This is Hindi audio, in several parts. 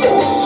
Oh,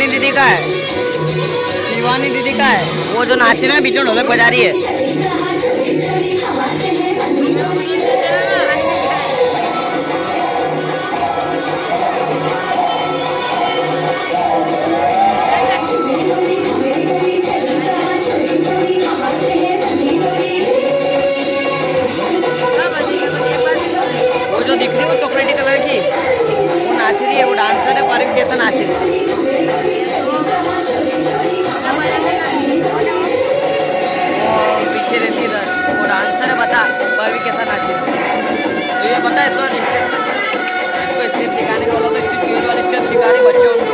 शिवानी दीदी का है, शिवानी दीदी का है। वो जो नाची ना बीच में ढोलक बजा रही है। वो जो दिख रही है वो चॉकलेटी कलर की, वो नाच रही है, वो डांसर है, पर कैसा नाच रही है। पीछे रहती इधर, वो डांसर है, बता पर भी कैसा नाच रही है। तो ये पता है इसको स्टेप सिखाने का बोला तो इसकी चीज वाले स्टेप सिखा रही बच्चों को।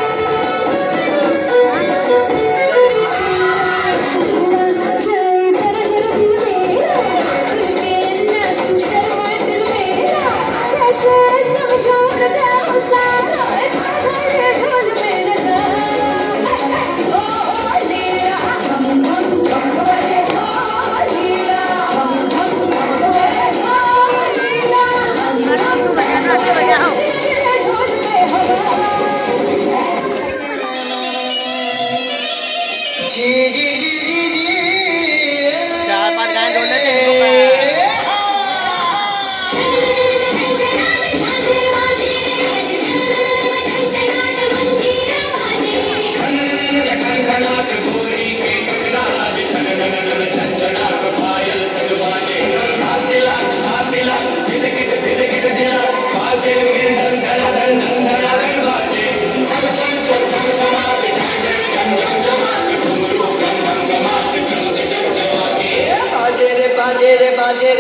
चार पांच गाने जोड़ लेते हैं।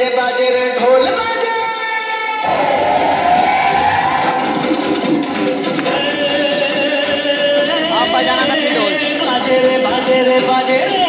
बाजे रे ढोल बाजे। आप बजाना मत ढोल। बाजे रे बाजे रे बाजे रे,